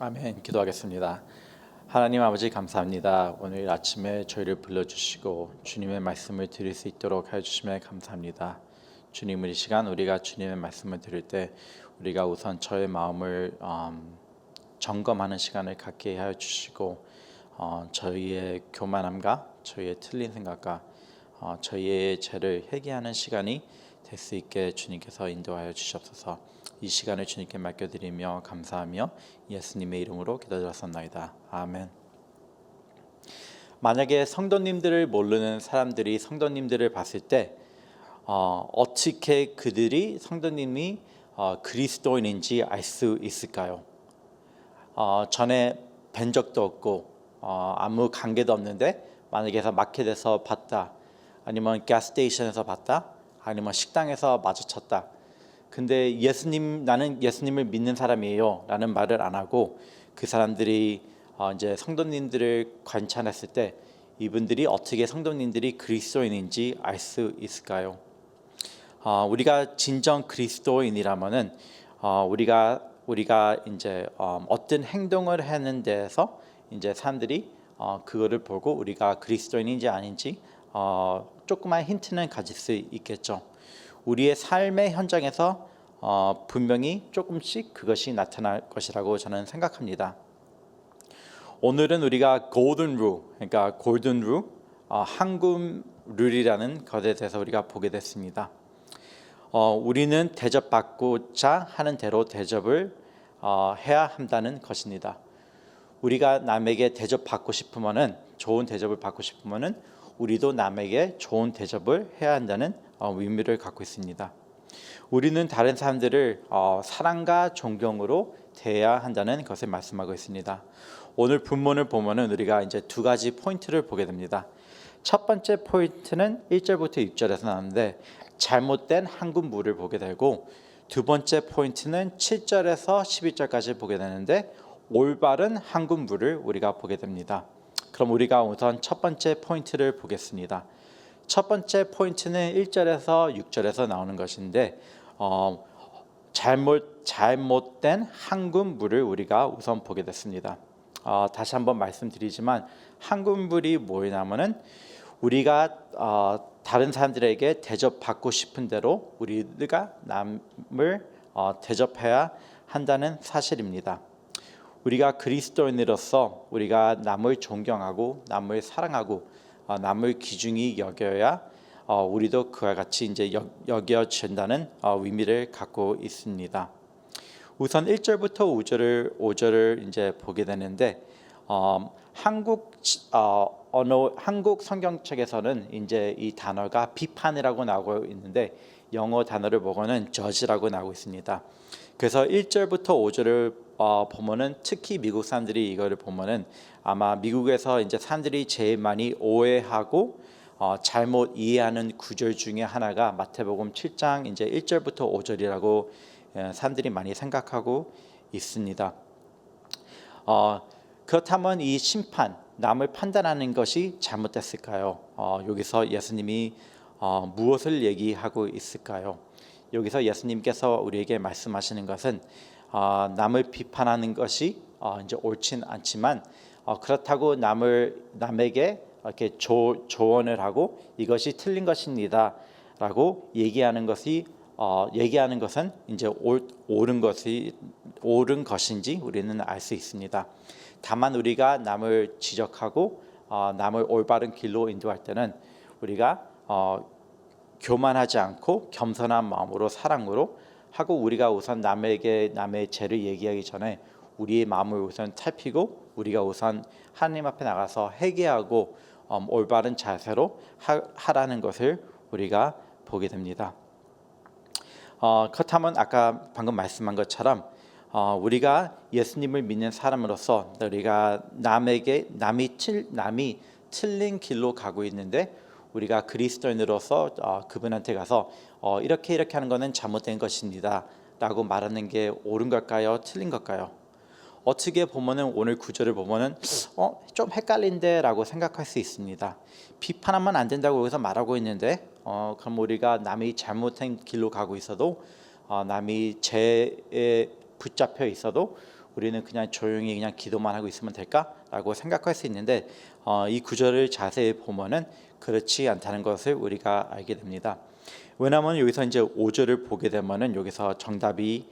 아멘. 기도하겠습니다. 하나님 아버지 감사합니다. 오늘 아침에 저희를 불러주시고 주님의 말씀을 드릴 수 있도록 해주심에 감사합니다. 주님, 이 시간 우리가 주님의 말씀을 들을 때 우리가 우선 저의 마음을 점검하는 시간을 갖게 하여 주시고 저희의 교만함과 저희의 틀린 생각과 저희의 죄를 회개하는 시간이 될 수 있게 주님께서 인도하여 주시옵소서. 이 시간을 주님께 맡겨드리며 감사하며 예수님의 이름으로 기도드렸습니다. 아멘. 만약에 성도님들을 모르는 사람들이 성도님들을 봤을 때 어떻게 그들이 성도님이 그리스도인인지 알 수 있을까요? 전에 뵌 적도 없고 아무 관계도 없는데 만약에 마켓에서 봤다, 아니면 가스스테이션에서 봤다, 아니면 식당에서 마주쳤다. 근데 나는 예수님을 믿는 사람이에요 라는 말을 안 하고 그 사람들이 이제 성도님들을 관찰했을 때 이분들이 어떻게 성도님들이 그리스도인인지 알 수 있을까요? 우리가 진정 그리스도인이라면은 우리가 이제 어떤 행동을 하는 데에서 이제 사람들이 그거를 보고 우리가 그리스도인인지 아닌지 조그만 힌트는 가질 수 있겠죠. 우리의 삶의 현장에서 분명히 조금씩 그것이 나타날 것이라고 저는 생각합니다. 오늘은 우리가 골든 룰, 그러니까 골든 룰, 황금 룰이라는 것에 대해서 우리가 보게 됐습니다. 우리는 대접받고자 하는 대로 대접을 해야 한다는 것입니다. 우리가 남에게 대접받고 싶으면은, 좋은 대접을 받고 싶으면은 우리도 남에게 좋은 대접을 해야 한다는 의미를 갖고 있습니다. 우리는 다른 사람들을 사랑과 존경으로 대해야 한다는 것을 말씀하고 있습니다. 오늘 본문을 보면은 우리가 이제 두 가지 포인트를 보게 됩니다. 첫 번째 포인트는 1절부터 6절에서 나오는데 잘못된 황금물을 보게 되고, 두 번째 포인트는 7절에서 11절까지 보게 되는데 올바른 황금물을 우리가 보게 됩니다. 그럼 우리가 우선 첫 번째 포인트를 보겠습니다. 첫 번째 포인트는 1절에서 6절에서 나오는 것인데 잘못된 황금물을 우리가 우선 보게 됐습니다. 다시 한번 말씀드리지만 황금물이 뭐냐면은 우리가 다른 사람들에게 대접받고 싶은 대로 우리가 남을 대접해야 한다는 사실입니다. 우리가 그리스도인으로서 우리가 남을 존경하고 남을 사랑하고 남을 귀중히 여겨야 우리도 그와 같이 이제 여겨진다는 의미를 갖고 있습니다. 우선 1절부터 5절을 이제 보게 되는데 한국 성경책에서는 이제 이 단어가 비판이라고 나오고 있는데 영어 단어를 보고는 judge라고 나오고 있습니다. 그래서 1절부터 5절을 보면은 특히 미국 사람들이 이거를 보면은 아마 미국에서 이제 사람들이 제일 많이 오해하고 잘못 이해하는 구절 중에 하나가 마태복음 7장 이제 1절부터 5절이라고 사람들이 많이 생각하고 있습니다. 그렇다면 이 심판, 남을 판단하는 것이 잘못됐을까요? 여기서 예수님이 무엇을 얘기하고 있을까요? 여기서 예수님께서 우리에게 말씀하시는 것은 남을 비판하는 것이 이제 옳진 않지만 그렇다고 남에게 이렇게 조언을 하고 이것이 틀린 것입니다라고 얘기하는 것은 이제 옳은 것인지 우리는 알 수 있습니다. 다만 우리가 남을 지적하고 남을 올바른 길로 인도할 때는 우리가 교만하지 않고 겸손한 마음으로 사랑으로 하고, 우리가 우선 남의 죄를 얘기하기 전에 우리의 마음을 우선 살피고 우리가 우선 하나님 앞에 나가서 회개하고 올바른 자세로 하라는 것을 우리가 보게 됩니다. 그렇다면 아까 방금 말씀한 것처럼 우리가 예수님을 믿는 사람으로서 우리가 남이 틀린 길로 가고 있는데 우리가 그리스도인으로서 그분한테 가서 이렇게 하는 것은 잘못된 것입니다 라고 말하는 게 옳은 걸까요? 틀린 걸까요? 어떻게 보면은 오늘 구절을 보면은 좀 헷갈린데 라고 생각할 수 있습니다. 비판하면 안 된다고 여기서 말하고 있는데 그럼 우리가 남이 잘못된 길로 가고 있어도 남이 죄에 붙잡혀 있어도 우리는 그냥 조용히 그냥 기도만 하고 있으면 될까라고 생각할 수 있는데 이 구절을 자세히 보면은 그렇지 않다는 것을 우리가 알게 됩니다. 왜냐하면 여기서 이제 5절을 보게 되면은 여기서 정답이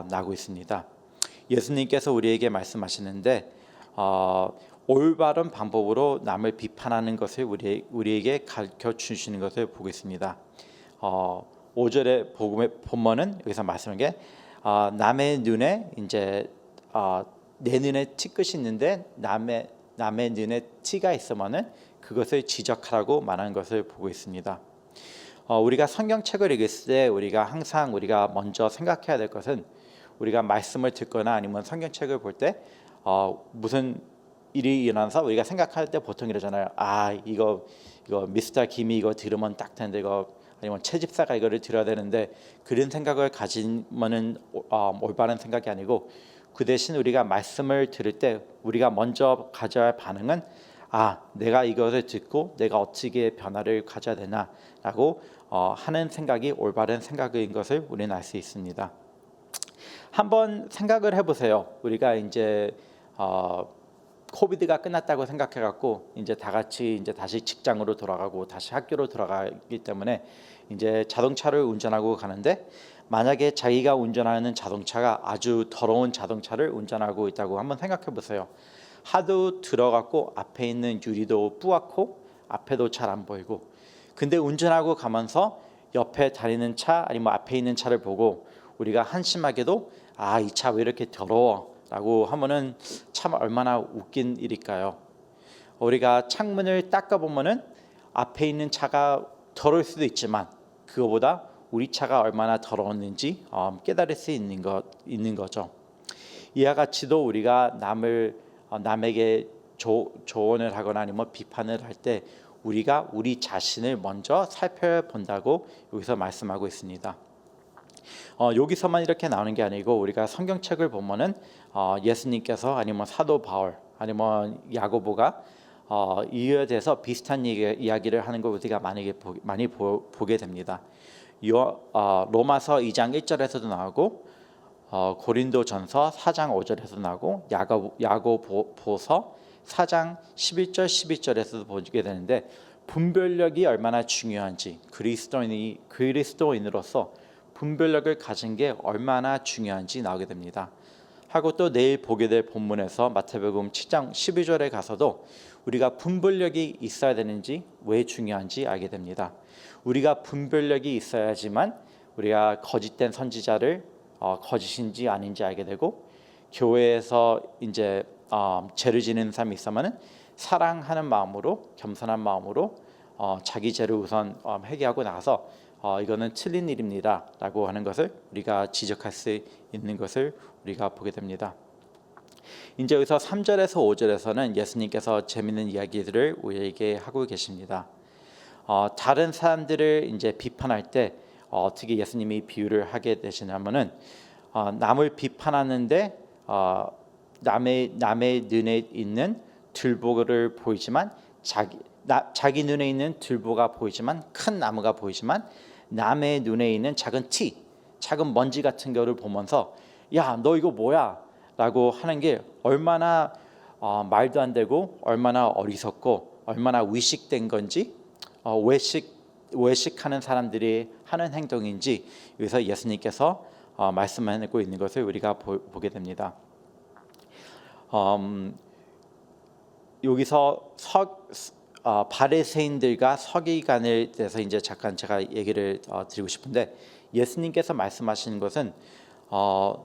나고 있습니다. 예수님께서 우리에게 말씀하시는데 올바른 방법으로 남을 비판하는 것을 우리에게 가르쳐 주시는 것을 보고 있습니다. 5절에 보면은 여기서 말씀하는 게 남의 눈에 이제 내 눈에 티끝이 있는데 남의 눈에 티가 있으면은 그것을 지적하라고 말하는 것을 보고 있습니다. 우리가 성경책을 읽을 때 우리가 먼저 생각해야 될 것은 우리가 말씀을 듣거나 아니면 성경책을 볼 때 무슨 일이 일어나서 우리가 생각할 때 보통 이러잖아요. 이거 미스터 김이 이거 들으면 딱 되는데 이거 아니면 채집사가 이거를 들어야 되는데 그런 생각을 가지면은 올바른 생각이 아니고 그 대신 우리가 말씀을 들을 때 우리가 먼저 가져야 할 반응은 내가 이것을 듣고 내가 어떻게 변화를 가져야 되나라고 하는 생각이 올바른 생각인 것을 우리는 알 수 있습니다. 한번 생각을 해보세요. 우리가 이제 코비드가 끝났다고 생각해갖고 이제 다 같이 이제 다시 직장으로 돌아가고 다시 학교로 돌아가기 때문에 이제 자동차를 운전하고 가는데 만약에 자기가 운전하는 자동차가 아주 더러운 자동차를 운전하고 있다고 한번 생각해 보세요. 하도 들어갔고 앞에 있는 유리도 뿌옇고 앞에도 잘 안 보이고 근데 운전하고 가면서 옆에 다니는 차 아니면 앞에 있는 차를 보고 우리가 한심하게도 이 차 왜 이렇게 더러워 라고 하면은 참 얼마나 웃긴 일일까요? 우리가 창문을 닦아보면은 앞에 있는 차가 더러울 수도 있지만 그거보다 우리 차가 얼마나 더러웠는지 깨달을 수 있는 거죠. 이와 같이도 우리가 남에게 조언을 하거나 아니면 비판을 할 때 우리가 우리 자신을 먼저 살펴본다고 여기서 말씀하고 있습니다. 여기서만 이렇게 나오는 게 아니고 우리가 성경책을 보면은 예수님께서 아니면 사도 바울 아니면 야고보가 이에 대해서 비슷한 이야기를 하는 걸 우리가 많이 보게 됩니다. 로마서 2장 1절에서도 나오고 고린도전서 4장 5절에서도 나오고 야고보서 4장 11절 12절에서도 보게 되는데 분별력이 얼마나 중요한지 그리스도인으로서 분별력을 가진 게 얼마나 중요한지 나오게 됩니다. 하고 또 내일 보게 될 본문에서 마태복음 7장 12절에 가서도 우리가 분별력이 있어야 되는지 왜 중요한지 알게 됩니다. 우리가 분별력이 있어야지만 우리가 거짓된 선지자를 거짓인지 아닌지 알게 되고 교회에서 이제 죄를 지는 사람이 있으면은 사랑하는 마음으로 겸손한 마음으로 자기 죄를 우선 회개하고 나서 이거는 틀린 일입니다라고 하는 것을 우리가 지적할 수 있는 것을 우리가 보게 됩니다. 이제 여기서 3절에서 5절에서는 예수님께서 재미있는 이야기들을 우리에게 하고 계십니다. 다른 사람들을 이제 비판할 때 어떻게 예수님이 비유를 하게 되시냐면은 남을 비판하는데 남의 눈에 있는 들보를 보이지만 자기 눈에 있는 들보가 보이지만 큰 나무가 보이지만 남의 눈에 있는 작은 먼지 같은 거를 보면서 너 이거 뭐야? 라고 하는 게 얼마나 말도 안 되고 얼마나 어리석고 얼마나 위식된 건지 외식하는 사람들이 하는 행동인지 여기서 예수님께서 말씀하고 있는 것을 우리가 보게 됩니다. 여기서 바리새인들과 서기관에 대해서 이제 잠깐 제가 얘기를 드리고 싶은데 예수님께서 말씀하시는 것은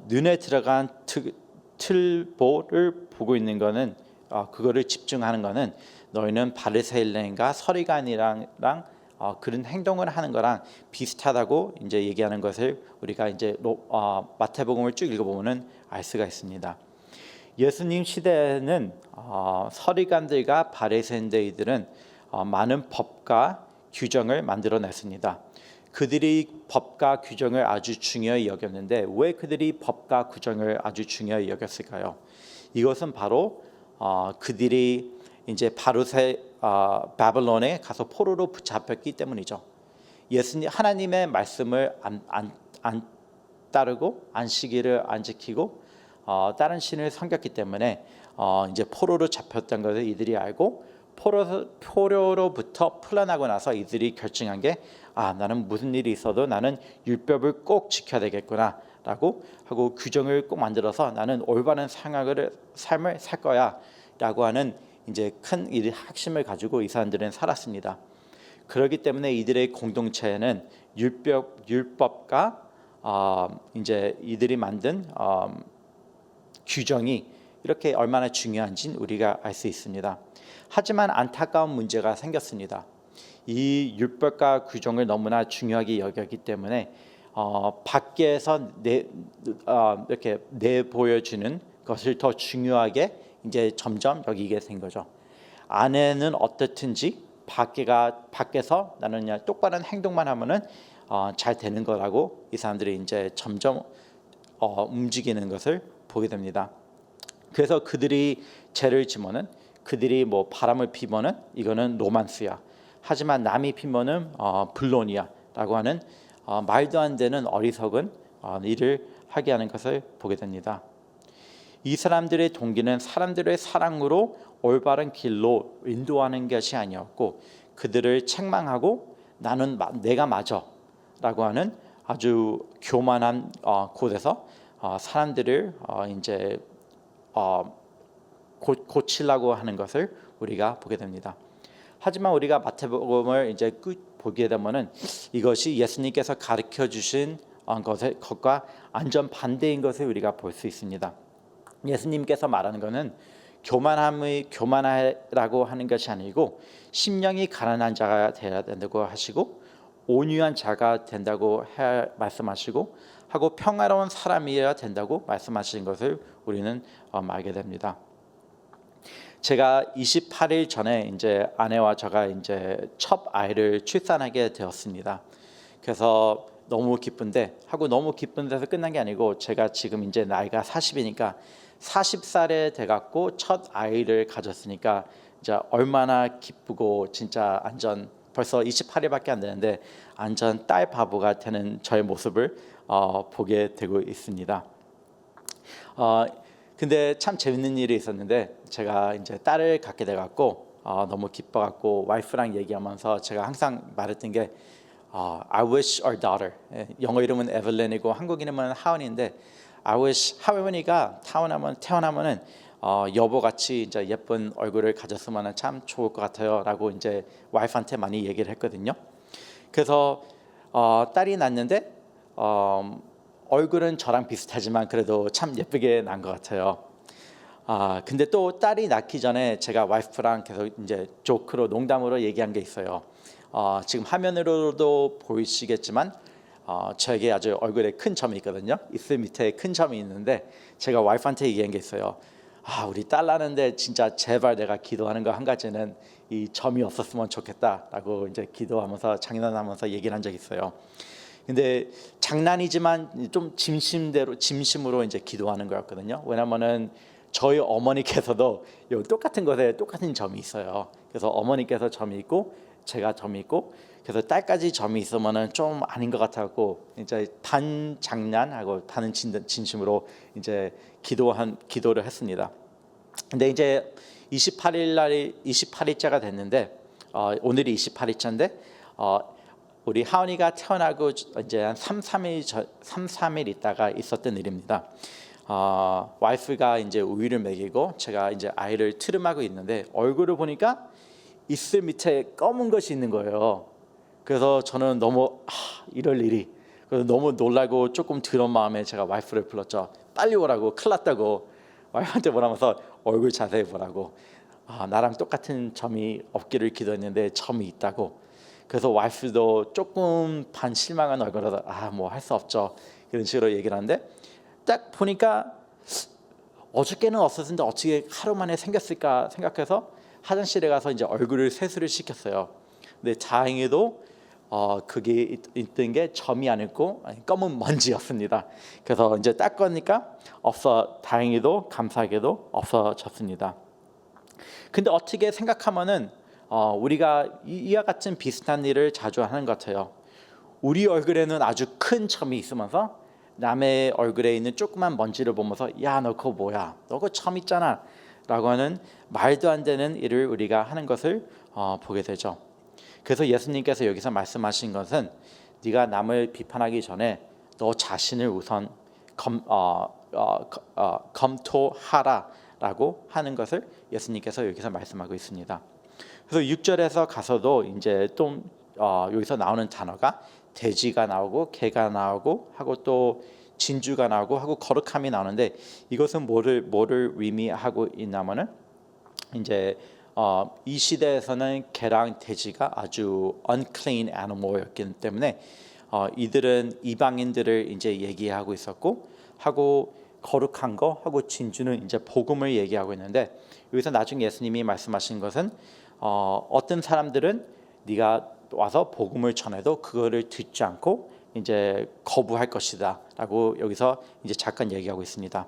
눈에 들어간 틀보를 보고 있는 것은 그거를 집중하는 것은 너희는 바리새인과 서기관이랑 그런 행동을 하는 거랑 비슷하다고 이제 얘기하는 것을 우리가 이제 마태복음을 쭉 읽어보면은 알 수가 있습니다. 예수님 시대에는 서기관들과 바리새인들은 많은 법과 규정을 만들어냈습니다. 그들이 법과 규정을 아주 중요히 여겼는데 왜 그들이 법과 규정을 아주 중요히 여겼을까요? 이것은 바로 그들이 이제 바벨론에 가서 포로로 붙잡혔기 때문이죠. 하나님의 말씀을 안 따르고 안식일을 안 지키고 다른 신을 섬겼기 때문에 이제 포로로 잡혔던 것을 이들이 알고 포로로부터 풀려나고 나서 이들이 결정한 게 나는 무슨 일이 있어도 나는 율법을 꼭 지켜야 되겠구나라고 하고 규정을 꼭 만들어서 나는 올바른 삶을 살 거야라고 하는 이제 큰 핵심을 가지고 이 사람들은 살았습니다. 그렇기 때문에 이들의 공동체에는 율법과 이제 이들이 만든 규정이 이렇게 얼마나 중요한지 우리가 알 수 있습니다. 하지만 안타까운 문제가 생겼습니다. 이 율법과 규정을 너무나 중요하게 여겼기 때문에 밖에서 이렇게 내보여주는 것을 더 중요하게 이제 점점 여기게 된 거죠. 안에는 어떻든지 밖에서 나는 그냥 똑바른 행동만 하면은 잘 되는 거라고 이 사람들이 이제 점점 움직이는 것을 보게 됩니다. 그래서 그들이 죄를 지면은 그들이 뭐 바람을 피면은 이거는 로만스야. 하지만 남이 피면은 불론이야라고 하는 말도 안 되는 어리석은 일을 하게 하는 것을 보게 됩니다. 이 사람들의 동기는 사람들의 사랑으로 올바른 길로 인도하는 것이 아니었고 그들을 책망하고 나는 내가 맞아라고 하는 아주 교만한 곳에서 사람들을 이제 고치려고 하는 것을 우리가 보게 됩니다. 하지만 우리가 마태복음을 이제 보게 되면은 이것이 예수님께서 가르쳐 주신 것과 완전 반대인 것을 우리가 볼 수 있습니다. 예수님께서 말하는 것은 교만하라고 하는 것이 아니고 심령이 가난한 자가 되어야 된다고 하시고 온유한 자가 된다고 말씀하시고 하고 평화로운 사람이어야 된다고 말씀하신 것을 우리는 알게 됩니다. 제가 28일 전에 이제 아내와 저가 이제 첫 아이를 출산하게 되었습니다. 그래서 너무 기쁜데 너무 기쁜 데서 끝난 게 아니고 제가 지금 이제 나이가 40이니까 40살에 돼갖고 첫 아이를 가졌으니까 이제 얼마나 기쁘고 진짜 완전 벌써 28일밖에 안 되는데 완전 딸 바보가 되는 저의 모습을 보게 되고 있습니다. 근데 참 재밌는 일이 있었는데 제가 이제 딸을 갖게 돼갖고 너무 기뻐갖고 와이프랑 얘기하면서 제가 항상 말했던 게 I wish our daughter, 영어 이름은 에벨린이고 한국 이름은 하은인데 I wish 하은이가 태어나면은 여보같이 이제 예쁜 얼굴을 가졌으면 참 좋을 것 같아요라고 이제 와이프한테 많이 얘기를 했거든요. 그래서 딸이 낳는데 얼굴은 저랑 비슷하지만 그래도 참 예쁘게 난 것 같아요. 근데 또 딸이 낳기 전에 제가 와이프랑 계속 이제 조크로 농담으로 얘기한 게 있어요. 지금 화면으로도 보이시겠지만 저에게 아주 얼굴에 큰 점이 있거든요. 입술 밑에 큰 점이 있는데 제가 와이프한테 얘기한 게 있어요. 우리 딸 낳는데 진짜 제발 내가 기도하는 거 한 가지는 이 점이 없었으면 좋겠다라고 이제 기도하면서 장난하면서 얘기를 한 적이 있어요. 근데 장난이지만 좀 진심으로 이제 기도하는 거였거든요. 왜냐면은 저희 어머니께서도 똑같은 것에 똑같은 점이 있어요. 그래서 어머니께서 점이 있고 제가 점이 있고 그래서 딸까지 점이 있으면은 좀 아닌 것 같았고 이제 반 장난하고 반은 진심으로 이제 기도를 했습니다. 근데 이제 28일째가 됐는데 오늘이 28일째인데 우리 하은이가 태어나고 이제 한 3-4일 있다가 있었던 일입니다. 와이프가 이제 우유를 먹이고 제가 이제 아이를 트림하고 있는데 얼굴을 보니까 입술 밑에 검은 것이 있는 거예요. 그래서 저는 너무 이럴 일이 그래서 너무 놀라고 조금 더러운 마음에 제가 와이프를 불렀죠. 빨리 오라고 큰일 났다고 와이프한테 뭐라면서 얼굴 자세히 보라고 나랑 똑같은 점이 없기를 기도했는데 점이 있다고. 그래서 와이프도 조금 반 실망한 얼굴로 뭐 할 수 없죠 이런 식으로 얘기를 하는데 딱 보니까 어저께는 없었는데 어떻게 하루 만에 생겼을까 생각해서 화장실에 가서 이제 얼굴을 세수를 시켰어요. 근데 다행히도 그게 있던 게 점이 아니고 검은 먼지였습니다. 그래서 이제 닦으니까 다행히도 감사하게도 없어졌습니다. 근데 어떻게 생각하면은 우리가 이와 같은 비슷한 일을 자주 하는 것 같아요. 우리 얼굴에는 아주 큰 점이 있으면서 남의 얼굴에 있는 조그만 먼지를 보면서 야, 너 그거 뭐야? 너 그거 처음 있잖아. 라고 하는 말도 안 되는 일을 우리가 하는 것을 보게 되죠. 그래서 예수님께서 여기서 말씀하신 것은 네가 남을 비판하기 전에 너 자신을 우선 검토하라라고 하는 것을 예수님께서 여기서 말씀하고 있습니다. 그래서 6절에서 가서도 이제 또 여기서 나오는 단어가 돼지가 나오고 개가 나오고 하고 또 진주가 나오고 하고 거룩함이 나오는데 이것은 뭐를 의미하고 있냐면은 이제 이 시대에서는 개랑 돼지가 아주 unclean animal이었기 때문에 이들은 이방인들을 이제 얘기하고 있었고 하고 거룩한 거 하고 진주는 이제 복음을 얘기하고 있는데 여기서 나중에 예수님이 말씀하신 것은 어떤 사람들은 네가 와서 복음을 전해도 그거를 듣지 않고 이제 거부할 것이다라고 여기서 이제 잠깐 얘기하고 있습니다.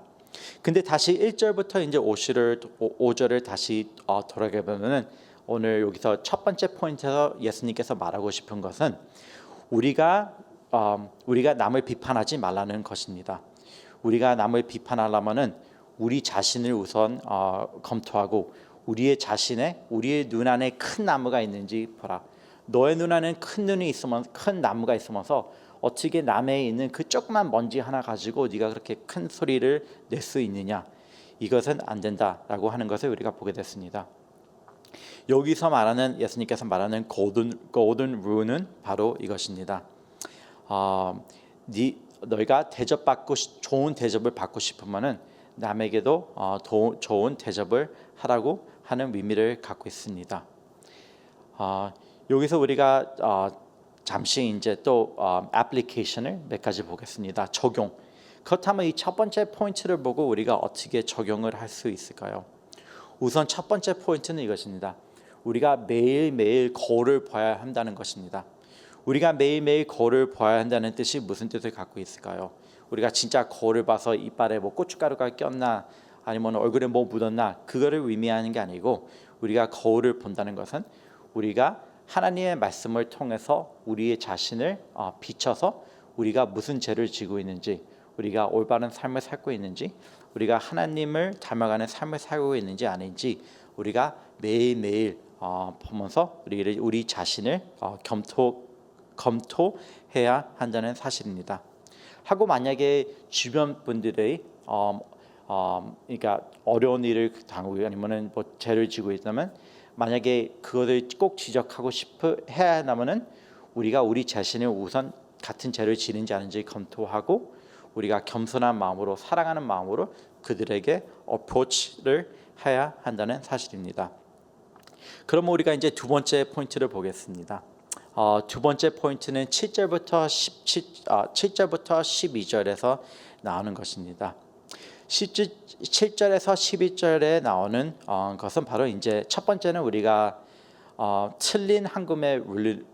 근데 다시 1절부터 이제 5절을 다시 돌아가 보면은 오늘 여기서 첫 번째 포인트에서 예수님께서 말하고 싶은 것은 우리가 남을 비판하지 말라는 것입니다. 우리가 남을 비판하려면은 우리 자신을 우선 검토하고 우리의 눈 안에 큰 나무가 있는지 보라. 너의 눈 안에는 큰 나무가 있으면서 어떻게 남에 있는 그 조그만 먼지 하나 가지고 네가 그렇게 큰 소리를 낼 수 있느냐? 이것은 안 된다라고 하는 것을 우리가 보게 됐습니다. 여기서 예수님께서 말하는 golden rule는 바로 이것입니다. 너희가 좋은 대접을 받고 싶으면은 남에게도 좋은 대접을 하라고 하는 의미를 갖고 있습니다. 여기서 우리가 잠시 이제 또 애플리케이션을 몇 가지 보겠습니다. 적용. 그렇다면 이 첫 번째 포인트를 보고 우리가 어떻게 적용을 할 수 있을까요? 우선 첫 번째 포인트는 이것입니다. 우리가 매일매일 거울을 봐야 한다는 것입니다. 우리가 매일매일 거울을 봐야 한다는 뜻이 무슨 뜻을 갖고 있을까요? 우리가 진짜 거울을 봐서 이빨에 뭐 고춧가루가 꼈나 아니면 얼굴에 뭐 묻었나 그거를 의미하는 게 아니고 우리가 거울을 본다는 것은 우리가 하나님의 말씀을 통해서 우리의 자신을 비춰서 우리가 무슨 죄를 지고 있는지 우리가 올바른 삶을 살고 있는지 우리가 하나님을 닮아가는 삶을 살고 있는지 아닌지 우리가 매일매일 보면서 우리 자신을 검토해야 한다는 사실입니다. 하고 만약에 주변 분들이 그러니까 어려운 일을 당하고 아니면은 뭐 죄를 지고 있다면 만약에 그것을 꼭 지적하고 해야 하면은 우리가 우리 자신을 우선 같은 죄를 지는지 아닌지 검토하고 우리가 겸손한 마음으로 사랑하는 마음으로 그들에게 어프로치를 해야 한다는 사실입니다. 그럼 우리가 이제 두 번째 포인트를 보겠습니다. 두 번째 포인트는 7절부터 12절에서 나오는 것입니다. 7절에서 12절에 나오는 것은 바로 이제 첫 번째는 우리가 틀린 한금의 룰을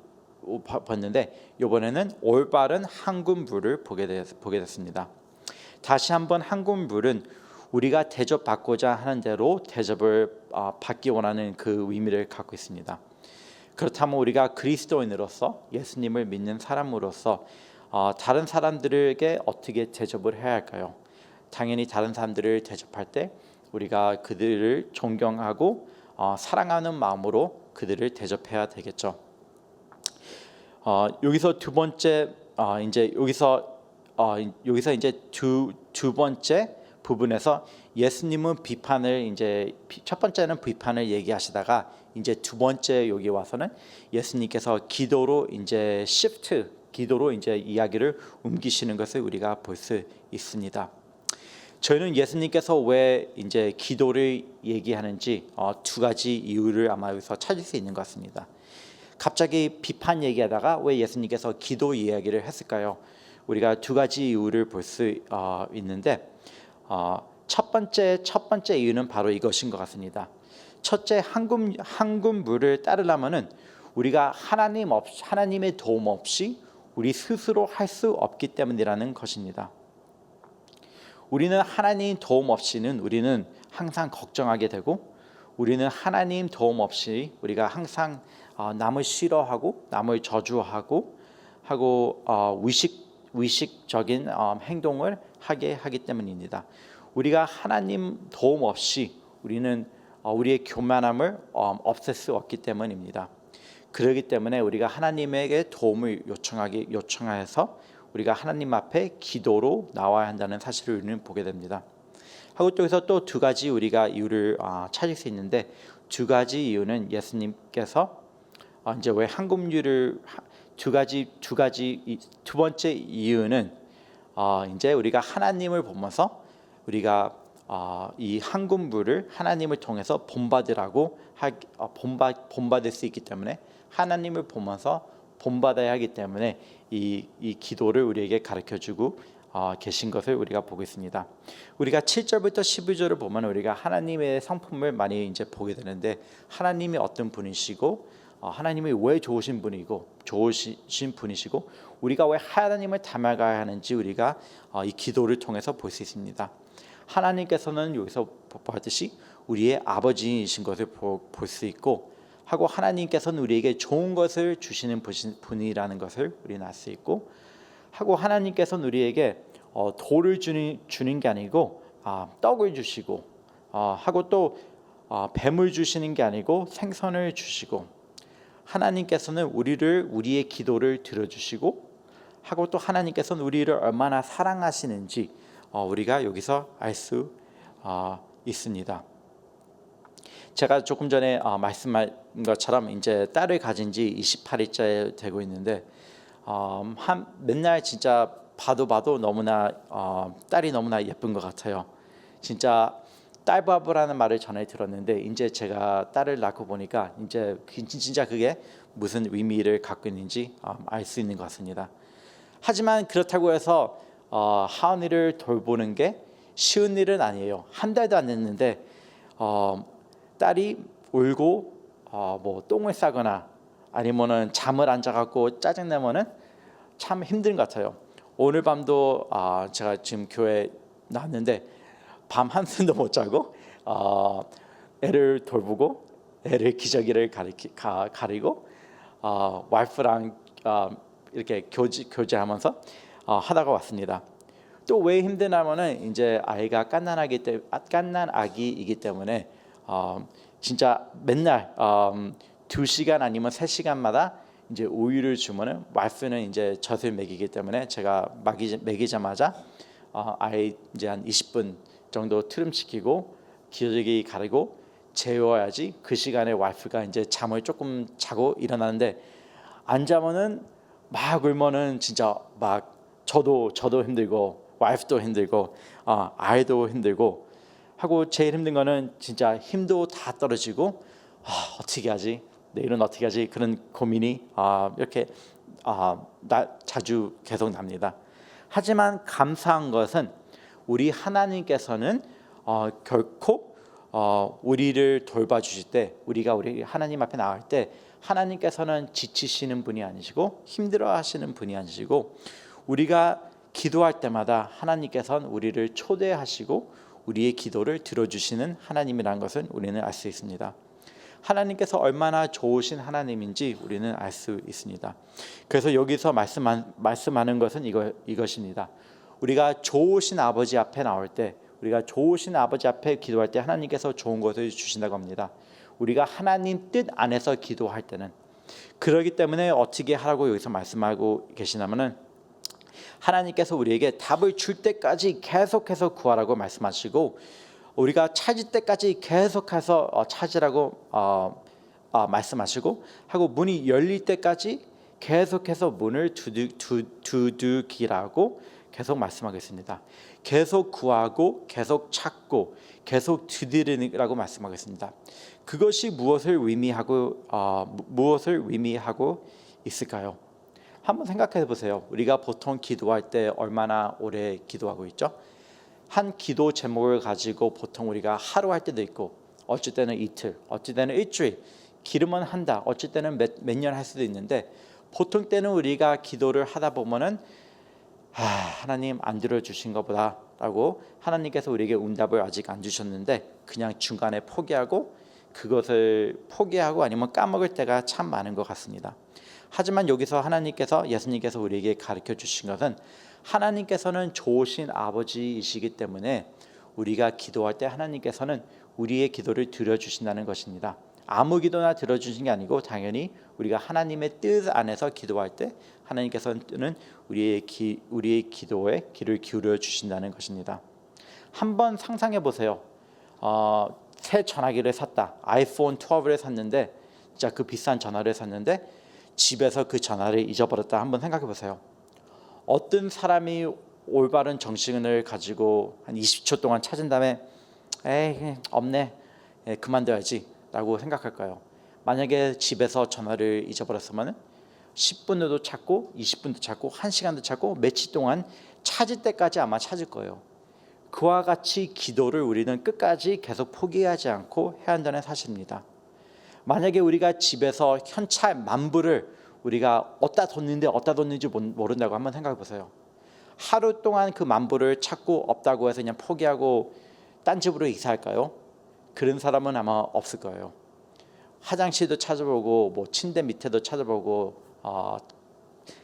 봤는데 이번에는 올바른 한금부를 보게 됐습니다. 다시 한번 한금부는 우리가 대접받고자 하는 대로 대접을 받기 원하는 그 의미를 갖고 있습니다. 그렇다면 우리가 그리스도인으로서 예수님을 믿는 사람으로서 다른 사람들에게 어떻게 대접을 해야 할까요? 당연히 다른 사람들을 대접할 때 우리가 그들을 존경하고 사랑하는 마음으로 그들을 대접해야 되겠죠. 여기서 두 번째 여기서 이제 두 번째 부분에서 예수님은 첫 번째는 비판을 얘기하시다가 이제 두 번째 여기 와서는 예수님께서 기도로 이제 이야기를 옮기시는 것을 우리가 볼 수 있습니다. 저희는 예수님께서 왜 이제 기도를 얘기하는지 두 가지 이유를 아마 여기서 찾을 수 있는 것 같습니다. 갑자기 비판 얘기하다가 왜 예수님께서 기도 이야기를 했을까요? 우리가 두 가지 이유를 볼 수 있는데 첫 번째 이유는 바로 이것인 것 같습니다. 첫째, 한금부를 따르려면은 우리가 하나님의 도움 없이 우리 스스로 할 수 없기 때문이라는 것입니다. 우리는 하나님 도움 없이는 우리는 항상 걱정하게 되고 우리는 하나님 도움 없이 우리가 항상 남을 싫어하고 남을 저주하고 위식적인 행동을 하게 하기 때문입니다. 우리가 하나님 도움 없이 우리는 우리의 교만함을 없앨 수 없기 때문입니다. 그렇기 때문에 우리가 하나님에게 도움을 요청해서 우리가 하나님 앞에 기도로 나와야 한다는 사실을 우리는 보게 됩니다. 하고 또 여기서 또 두 가지 우리가 이유를 찾을 수 있는데, 두 가지 이유는 예수님께서 이제 왜 한금류를 두 번째 이유는 이제 우리가 하나님을 보면서 우리가 이 한금부를 하나님을 통해서 본받으라고 본받을 수 있기 때문에, 하나님을 보면서 본받아야 하기 때문에 이 기도를 우리에게 가르쳐주고 계신 것을 우리가 보고 있습니다. 우리가 7절부터 12절을 보면 우리가 하나님의 성품을 많이 이제 보게 되는데, 하나님이 어떤 분이시고 하나님이 왜 좋으신 분이시고 우리가 왜 하나님을 닮아가야 하는지 우리가 이 기도를 통해서 볼 수 있습니다. 하나님께서는 여기서 보았듯이 우리의 아버지이신 것을 볼 수 있고, 하고 하나님께서는 우리에게 좋은 것을 주시는 분이라는 것을 우리는 알 수 있고, 하고 하나님께서는 우리에게 돌을 주는 게 아니고 떡을 주시고, 하고 또 뱀을 주시는 게 아니고 생선을 주시고, 하나님께서는 우리의 기도를 들어주시고, 하고 또 하나님께서는 우리를 얼마나 사랑하시는지 우리가 여기서 알 수 있습니다. 제가 조금 전에 말씀한 것처럼 이제 딸을 가진 지 28일째 되고 있는데, 맨날 진짜 봐도 너무나 딸이 너무나 예쁜 것 같아요. 진짜 딸바보라는 말을 전에 들었는데, 이제 제가 딸을 낳고 보니까 이제 진짜 그게 무슨 의미를 갖고 있는지 알 수 있는 것 같습니다. 하지만 그렇다고 해서 하은이를 돌보는 게 쉬운 일은 아니에요. 한 달도 안 됐는데 딸이 울고 뭐 똥을 싸거나 아니면은 잠을 안 자갖고 짜증 내면은 참 힘든 것 같아요. 오늘 밤도 제가 지금 교회 나왔는데 밤 한숨도 못 자고 애를 돌보고 애를 기저귀를 가리고 와이프랑 이렇게 교제하면서 하다가 왔습니다. 또 왜 힘드냐면은 이제 아이가 갓난 아기이기 때문에 진짜 맨날 2시간 아니면 3시간마다 이제 우유를 주면은 와이프는 이제 젖을 먹이기 때문에 제가 먹이자마자 아이 이제 한 20분 정도 트림시키고 기저귀 가리고 재워야지 그 시간에 와이프가 이제 잠을 조금 자고 일어나는데, 안 자면은 막 울면은 진짜 막 저도 힘들고 와이프도 힘들고 아이도 힘들고 하고, 제일 힘든 거는 진짜 힘도 다 떨어지고 어떻게 하지, 내일은 어떻게 하지, 그런 고민이 이렇게 자주 계속 납니다. 하지만 감사한 것은 우리 하나님께서는 결코 우리를 돌봐주실 때, 우리 하나님 앞에 나갈 때 하나님께서는 지치시는 분이 아니시고 힘들어하시는 분이 아니시고, 우리가 기도할 때마다 하나님께서는 우리를 초대하시고 우리의 기도를 들어주시는 하나님이라는 것은 우리는 알 수 있습니다. 하나님께서 얼마나 좋으신 하나님인지 우리는 알 수 있습니다. 그래서 여기서 말씀하는 것은 이것입니다. 우리가 좋으신 아버지 앞에 나올 때, 우리가 좋으신 아버지 앞에 기도할 때 하나님께서 좋은 것을 주신다고 합니다. 우리가 하나님 뜻 안에서 기도할 때는, 그러기 때문에 어떻게 하라고 여기서 말씀하고 계시냐면은, 하나님께서 우리에게 답을 줄 때까지 계속해서 구하라고 말씀하시고, 우리가 찾을 때까지 계속해서 찾으라고 말씀하시고, 하고 문이 열릴 때까지 계속해서 문을 두드기라고 계속 말씀하겠습니다. 계속 구하고 계속 찾고 계속 두드리라고 말씀하겠습니다. 그것이 무엇을 의미하고 있을까요? 한번 생각해 보세요. 우리가 보통 기도할 때 얼마나 오래 기도하고 있죠? 한 기도 제목을 가지고 보통 우리가 하루 할 때도 있고, 어쩔 때는 이틀, 어쩔 때는 일주일, 길으면 한 달, 어쩔 때는 몇 년 할 수도 있는데, 보통 때는 우리가 기도를 하다 보면은 하나님 안 들어주신 것보다 라고, 하나님께서 우리에게 응답을 아직 안 주셨는데 그냥 중간에 포기하고, 그것을 포기하고 아니면 까먹을 때가 참 많은 것 같습니다. 하지만 여기서 하나님께서 예수님께서 우리에게 가르쳐 주신 것은 하나님께서는 좋으신 아버지이시기 때문에 우리가 기도할 때 하나님께서는 우리의 기도를 들어주신다는 것입니다. 아무 기도나 들어주신 게 아니고 당연히 우리가 하나님의 뜻 안에서 기도할 때 하나님께서는 우리의 기도에 귀를 기울여 주신다는 것입니다. 한번 상상해 보세요. 새 전화기를 샀다. 아이폰 12를 샀는데 진짜 그 비싼 전화를 샀는데 집에서 그 전화를 잊어버렸다. 한번 생각해 보세요. 어떤 사람이 올바른 정신을 가지고 한 20초 동안 찾은 다음에 에이 없네, 그만둬야지 라고 생각할까요? 만약에 집에서 전화를 잊어버렸으면 10분도 찾고 20분도 찾고 1시간도 찾고 며칠 동안 찾을 때까지 아마 찾을 거예요. 그와 같이 기도를 우리는 끝까지 계속 포기하지 않고 해야 한다는 사실입니다. 만약에 우리가 집에서 현찰 10,000불을 우리가 어디다 뒀는지 모른다고 한번 생각해 보세요. 하루 동안 그 10,000불을 찾고 없다고 해서 그냥 포기하고 딴 집으로 이사할까요? 그런 사람은 아마 없을 거예요. 화장실도 찾아보고 뭐 침대 밑에도 찾아보고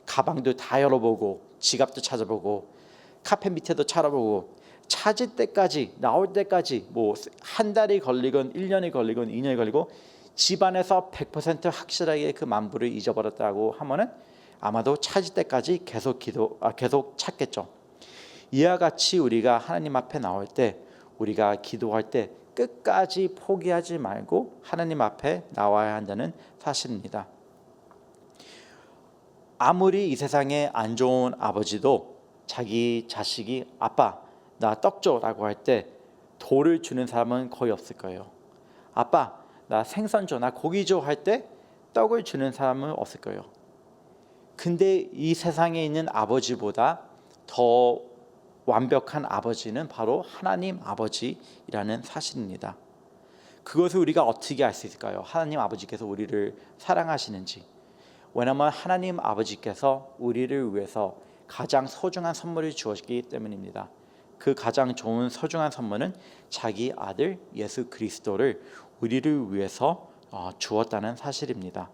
가방도 다 열어보고 지갑도 찾아보고 카페 밑에도 찾아보고 찾을 때까지 나올 때까지 뭐 한 달이 걸리건 1년이 걸리건 2년이 걸리고 집안에서 100% 확실하게 그 10,000불을 잊어버렸다고 하면은 아마도 찾을 때까지 계속 찾겠죠. 이와 같이 우리가 하나님 앞에 나올 때 우리가 기도할 때 끝까지 포기하지 말고 하나님 앞에 나와야 한다는 사실입니다. 아무리 이 세상에 안 좋은 아버지도 자기 자식이 아빠 나 떡 줘라고 할 때 돌을 주는 사람은 거의 없을 거예요. 아빠 나 생선 줘, 나 고기 줘 할 때 떡을 주는 사람은 없을 거예요. 근데 이 세상에 있는 아버지보다 더 완벽한 아버지는 바로 하나님 아버지라는 사실입니다. 그것을 우리가 어떻게 알 수 있을까요? 하나님 아버지께서 우리를 사랑하시는지. 왜냐하면 하나님 아버지께서 우리를 위해서 가장 소중한 선물을 주었기 때문입니다. 그 가장 좋은 소중한 선물은 자기 아들 예수 그리스도를 우리를 위해서 주었다는 사실입니다.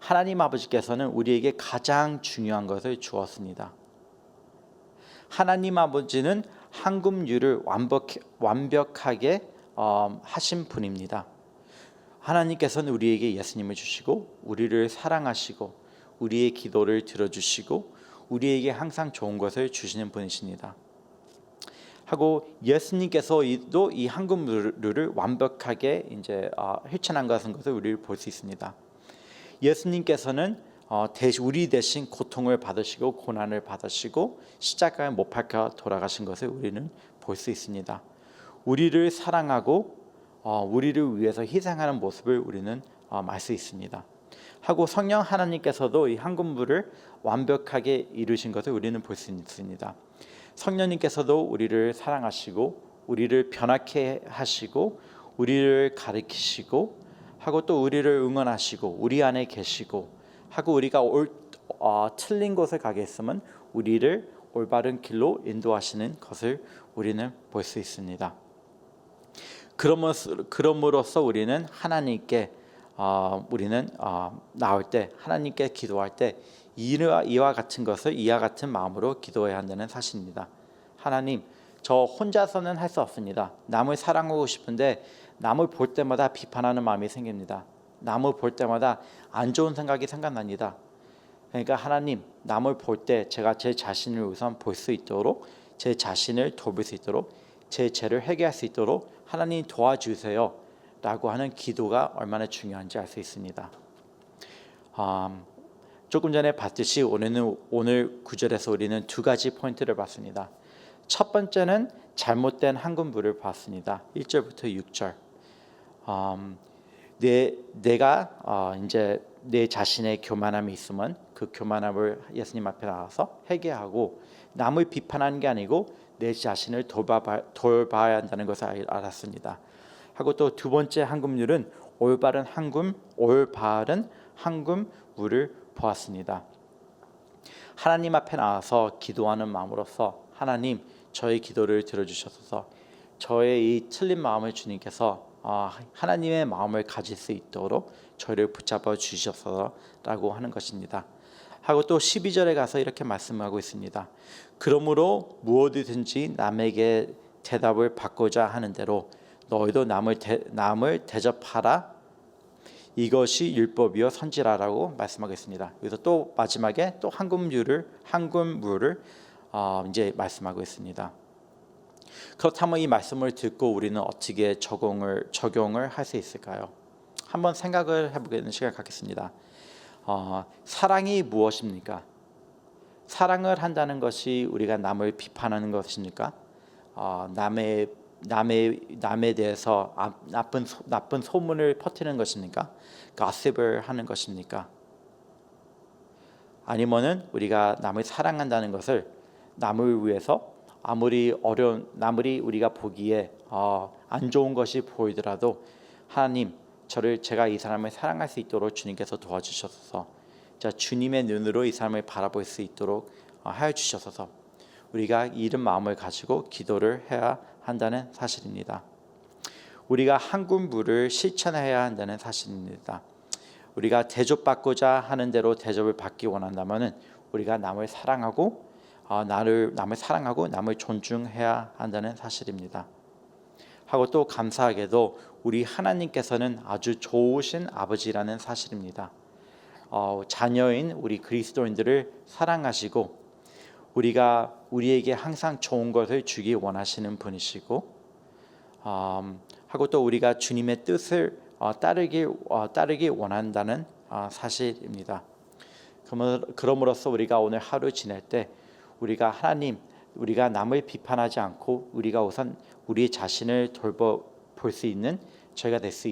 하나님 아버지께서는 우리에게 가장 중요한 것을 주었습니다. 하나님 아버지는 한금율을 완벽하게 하신 분입니다. 하나님께서는 우리에게 예수님을 주시고 우리를 사랑하시고 우리의 기도를 들어주시고 우리에게 항상 좋은 것을 주시는 분이십니다. 하고 예수님께서도 이 한금률을 완벽하게 이제 실천한 것을 우리를 볼 수 있습니다. 예수님께서는 우리 대신 고통을 받으시고 고난을 받으시고 십자가에 못 박혀 돌아가신 것을 우리는 볼 수 있습니다. 우리를 사랑하고 우리를 위해서 희생하는 모습을 우리는 알 수 있습니다. 하고 성령 하나님께서도 이 한금물을 완벽하게 이루신 것을 우리는 볼 수 있습니다. 성령님께서도 우리를 사랑하시고 우리를 변화케 하시고 우리를 가르치시고 하고 또 우리를 응원하시고 우리 안에 계시고 하고 우리가 틀린 곳을 가게 했으면 우리를 올바른 길로 인도하시는 것을 우리는 볼 수 있습니다. 그럼으로써 우리는 하나님께 나올 때 하나님께 기도할 때 이와 같은 마음으로 기도해야 한다는 사실입니다. 하나님, 저 혼자서는 할 수 없습니다. 남을 사랑하고 싶은데 남을 볼 때마다 비판하는 마음이 생깁니다. 남을 볼 때마다 안 좋은 생각이 생각납니다. 그러니까 하나님, 남을 볼 때 제가 제 자신을 우선 볼 수 있도록 제 자신을 돌볼 수 있도록 제 죄를 회개할 수 있도록 하나님 도와주세요 라고 하는 기도가 얼마나 중요한지 알 수 있습니다. 조금 전에 봤듯이 오늘 구절에서 우리는 두 가지 포인트를 봤습니다. 첫 번째는 잘못된 한금부를 봤습니다. 1절부터 6절. 내가 이제 내 자신의 교만함이 있으면 그 교만함을 예수님 앞에 나와서 회개하고 남을 비판하는 게 아니고 내 자신을 돌봐야 한다는 것을 알았습니다. 하고 또 두 번째 한금률은 올바른 한금물을 보았습니다. 하나님 앞에 나와서 기도하는 마음으로서 하나님 저의 기도를 들어주셔서 저의 이 틀린 마음을 주님께서 하나님의 마음을 가질 수 있도록 저를 붙잡아 주셔서라고 하는 것입니다. 하고 또 12절에 가서 이렇게 말씀하고 있습니다. 그러므로 무엇이든지 남에게 대답을 받고자 하는 대로 너희도 남을 대접하라. 이것이 율법이요 선지라라고 말씀하고 있습니다. 그래서 또 마지막에 또 한 군무를 이제 말씀하고 있습니다. 그렇다면 이 말씀을 듣고 우리는 어떻게 적용을 할 수 있을까요? 한번 생각을 해보게 되는 시간을 갖겠습니다. 사랑이 무엇입니까? 사랑을 한다는 것이 우리가 남을 비판하는 것입니까? 남에 대해서 나쁜 소문을 퍼뜨리는 것입니까? gossip을 하는 것입니까? 아니면은 우리가 남을 사랑한다는 것을 남을 위해서 아무리 우리가 보기에 안 좋은 것이 보이더라도 하나님 제가 이 사람을 사랑할 수 있도록 주님께서 도와주셔서 주님의 눈으로 이 사람을 바라볼 수 있도록 하여 주셔서 우리가 이런 마음을 가지고 기도를 해야 한다는 사실입니다. 우리가 한 군부를 실천해야 한다는 사실입니다. 우리가 대접받고자 하는 대로 대접을 받기 원한다면은 우리가 남을 사랑하고 남을 존중해야 한다는 사실입니다. 하고 또 감사하게도 우리 하나님께서는 아주 좋으신 아버지라는 사실입니다. 자녀인 우리 그리스도인들을 사랑하시고 우리에게 항상 좋은 것을 주기 원하시는 분이시고 하고 또 우리가 주님의 뜻을 따르기 원한다는 사실입니다. 그럼으로써 우리가 오늘 하루 지낼 때 우리가 남을 비판하지 않고 우리가 우선 우리 자신을 돌볼 수 있는 저희가 될 수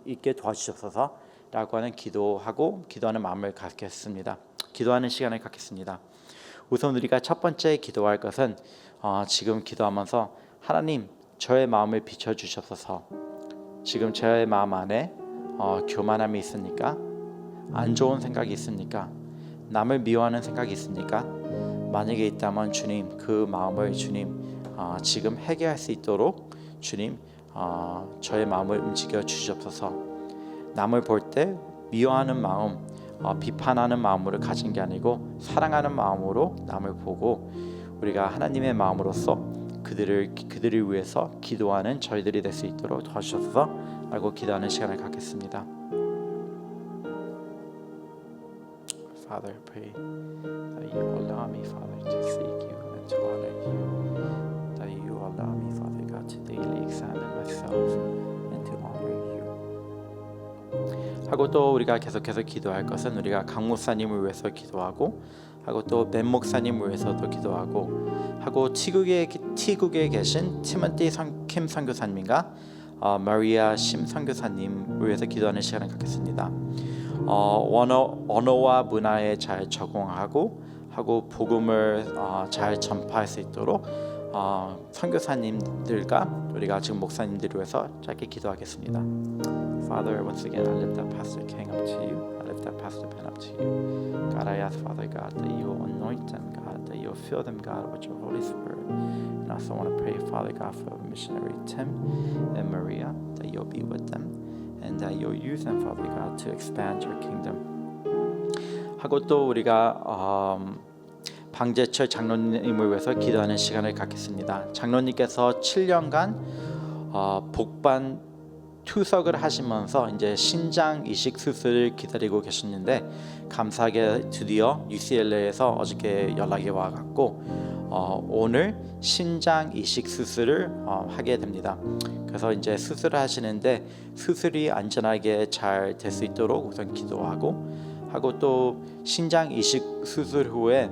있게 도와주셔서라고 하는 기도하는 마음을 갖겠습니다. 기도하는 시간을 갖겠습니다. 우선 우리가 첫 번째 기도할 것은 지금 기도하면서 하나님 저의 마음을 비춰주셔서 지금 저의 마음 안에 교만함이 있습니까? 안 좋은 생각이 있습니까? 남을 미워하는 생각이 있습니까? 만약에 있다면 주님 그 마음을 주님 지금 해결할 수 있도록 주님 저의 마음을 움직여 주시옵소서. 남을 볼 때 미워하는 마음 비판하는 마음으로 가진 게 아니고 사랑하는 마음으로 남을 보고 우리가 하나님의 마음으로서 그들을 위해서 기도하는 저희들이 될 수 있도록 도와주셔서라고 기도하는 시간을 갖겠습니다. Father, I pray that you allow me, Father, to seek you and to honor you. That you allow me, Father God, to daily examine myself and to honor you. 하고 또 우리가 계속해서 기도할 것은 우리가 강 목사님을 위해서 기도하고 하고 또 벤 목사님을 위해서도 기도하고 하고 티국에 계신 티모티 킴 선교사님과 마리아 심 선교사님을 위해서 기도하는 시간을 갖겠습니다. 언어와 문화에 잘 적응하고 복음을 잘 전파할 수 있도록 선교사님들과 우리가 지금 목사님들을 위해서 짧게 기도하겠습니다. Father, once again, I lift up Pastor King up to you. I lift up Pastor Ben up to you. God, I ask, Father God, that you will anoint them, God, that you will fill them, God, with your Holy Spirit. And I also want to pray, Father God, for missionary Tim and Maria, that you'll be with them. And that you'll use them, Father God, to expand your kingdom. 하고 또 우리가 방제철 장로님을 위해서 기도하는 시간을 갖겠습니다. 장로님께서 7년간 복반 투석을 하시면서 이제 신장 이식 수술을 기다리고 계셨는데 감사하게 드디어 UCLA에서 어저께 연락이 와갖고 오늘 신장 이식 수술을 하게 됩니다. 그래서 이제 수술을 하시는데 수술이 안전하게 잘 될 수 있도록 우선 기도하고 또 신장 이식 수술 후에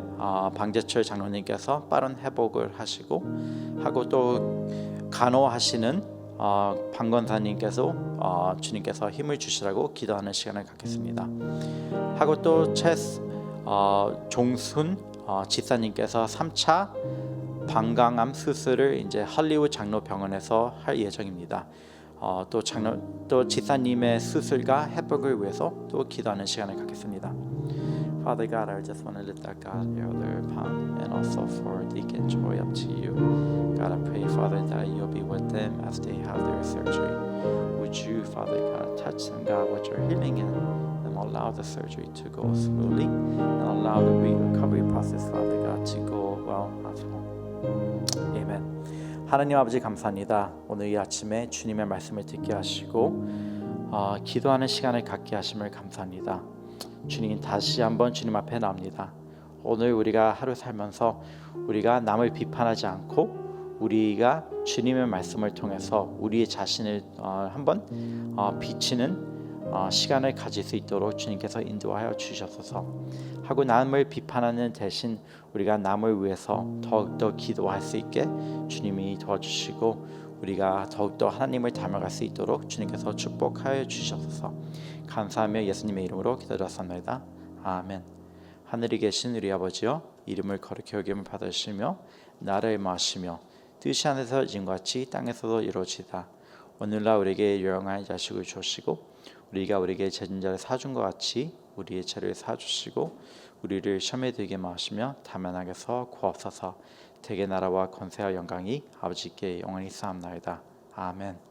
방제철 장로님께서 빠른 회복을 하시고 또 간호하시는 방건사님께서 주님께서 힘을 주시라고 기도하는 시간을 갖겠습니다. 하고 또 종순 지사님께서 3차 방광암 수술을 이제 할리우드 장로병원에서 할 예정입니다. 또 지사님의 수술과 회복을 위해서 또 기도하는 시간을 갖겠습니다. Father God, I just want to lift up God, Elder Pam, and also for Deacon Joy up to you. God, I pray, Father, that you'll be with them as they have their surgery. Would Father God. Touch them, God, with your healing hand, and allow the surgery to go smoothly, and allow the recovery process, Father God, to go well as well. 아멘. 하나님 아버지 감사합니다. 오늘 이 아침에 주님의 말씀을 듣게 하시고 기도하는 시간을 갖게 하심을 감사합니다. 주님, 다시 한번 주님 앞에 나옵니다. 오늘 우리가 하루 살면서 우리가 남을 비판하지 않고 우리가 주님의 말씀을 통해서 우리의 자신을 한번 비치는 시간을 가질 수 있도록 주님께서 인도하여 주셔서 하고 남을 비판하는 대신 우리가 남을 위해서 더욱더 기도할 수 있게 주님이 도와주시고 우리가 더욱더 하나님을 닮아갈 수 있도록 주님께서 축복하여 주셔서 감사하며 예수님의 이름으로 기도드렸습니다. 아멘. 하늘에 계신 우리 아버지여, 이름을 거룩히 여김을 받으시며 나라를 마시며 뜻이 하늘에서 이같이 땅에서도 이루어지다. 오늘날 우리에게 유용한 야식을 주시고 우리가 우리에게 죄진 자를 사준 것 같이 우리의 죄를 사주시고 우리를 시험에 들게 마시며 다만하게서 구하옵소서. 대개 나라와 권세와 영광이 아버지께 영원히 쌓옵나이다. 아멘.